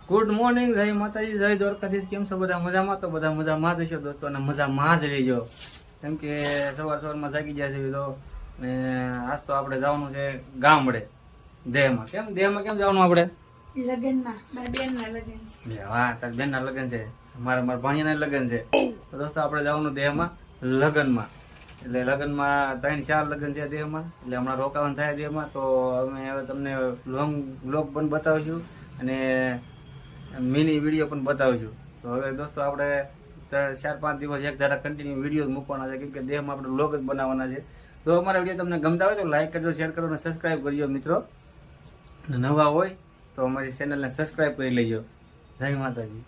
Good morning, જય માતાજી, જય દ્વારકાધીશ. કેમ છો બધા? મજામાં? તો બધા મજામાં જ હશો દોસ્તો, અને મજામાં જ રહેજો. કેમ કે સવારમાં જાગી ગયા છે તો ને આજ તો આપણે જવાનું છે ગામડે દેહમાં. કેમ જવાનું આપણે? લગનમાં. મારા બેનના લગન છે. હા, તારી બેનના લગન છે, મારા ભાણિયાના લગન છે. તો દોસ્તો આપણે જવાનું દેહમાં લગનમાં. એટલે લગનમાં 3-4 લગન છે દેહમાં, એટલે હમણાં રોકાવાનું થાય દેહમાં. તો અમે હવે તમને લોંગ બ્લોગ પણ બતાવીશું અને મિની વિડીયો પણ બતાવજો. તો હવે દોસ્તો આપણે 4-5 દિવસ એક ધારા કન્ટિન્યુ વિડીયો મૂકવાના છે, કેમ કે દેહમાં આપણે બ્લોગ જ બનાવવાના છે. તો અમારા વિડીયો તમને ગમતા હોય તો લાઈક કરજો, શેર કરજો અને સબસ્ક્રાઈબ કરજો મિત્રો. અને નવા હોય તો અમારી ચેનલને સબસ્ક્રાઈબ કરી લેજો. જય માતાજી.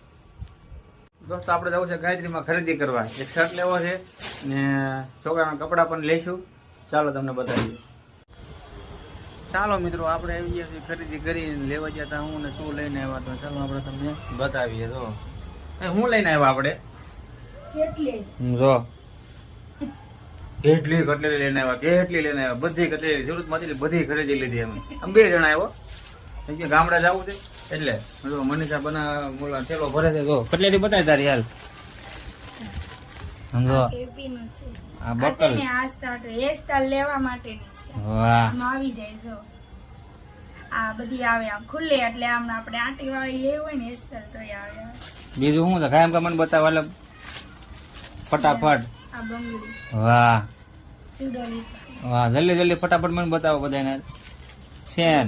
દોસ્તો આપણે જવું છે ગાયત્રીમાં ખરીદી કરવા. એક શર્ટ લેવો છે ને છોકરાના કપડાં પણ લઈશું. ચાલો તમને બતાવીએ. ચાલો મિત્રો, આપણે આવી ગયા છીએ ખરીદી કરીને. લેવા ગયા હતા હું ને શું લઈને આવ્યા તો ચાલો આપણે તમને બતાવીએ. તો હું લઈને આવ્યા આપણે જો કેટલી કટલેરી લઈને આવ્યા, કેટલી લઈને આવ્યા, બધી કટલેરી સુરતમાંથી બધી ખરીદી લીધી અમે 2 જણા આવ્યો. ગામડા જવું છે એટલે જો મનીષા બોલા થેલો ભરે છે. જો કટલેરી બતાય તારી હાલ. સમજો આ બકલ લેવા માટેની છે. વાહ, આવી જાય જો આ બધી આવે આમ ખુલ્લે, એટલે આમ આપણે આંટી વાળી લેવું હોય ને હેરસ્ટાઈલ તો આવે. બીજું શું છે કાયમ મને બતાવવા એટલે ફટાફટ. આ બંગડી. વાહ ચૂડોલી. વાહ, જલ્દી ફટાફટ મને બતાવો બધાને. સેન.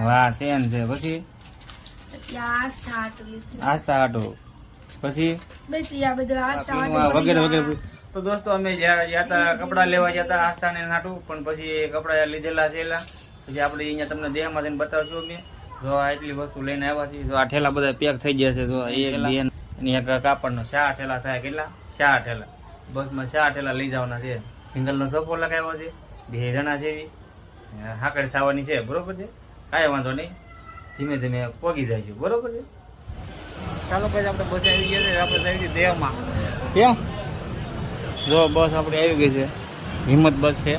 વાહ, સેન છે. પછી આસ્થા હાટું લીધું. આસ્થા હાટું. પછી બસ આ બધું આસ્થા વગેરે વગેરે. તો દોસ્તો અમે ગયા હતા કપડા લેવા ગયા હતા આસ્થા ને નાટું, પણ પછી કપડા લીધેલા છે. પછી આપણે અહીંયા તમને દેહમાં જઈને બતાવશું અમે. જો આટલી વસ્તુ લઈને આવ્યા છીએ. જો આ ઠેલા બધા પેક થઈ ગયા છે. જો એક બેન અને એક કાપડનો 4 ઠેલા થાય. કેટલા? 4 ઠેલા. બસમાં 4 ઠેલા લઈ જવાના છે. સિંગલનો ચોખ્ખો લગાવ્યો છે. 2 જણા છે. હાકડી થવાની છે. બરોબર છે, કાંઈ વાંધો નહીં, ધીમે ધીમે પોગી જઈશું. બરોબર છે. ચાલો પછી આપણે બસ આવી ગયા છે. આપણે આવી ગઈ દેહમાં. કેમ જો બસ આપણે આવી ગઈ છે. હિંમત બસ છે.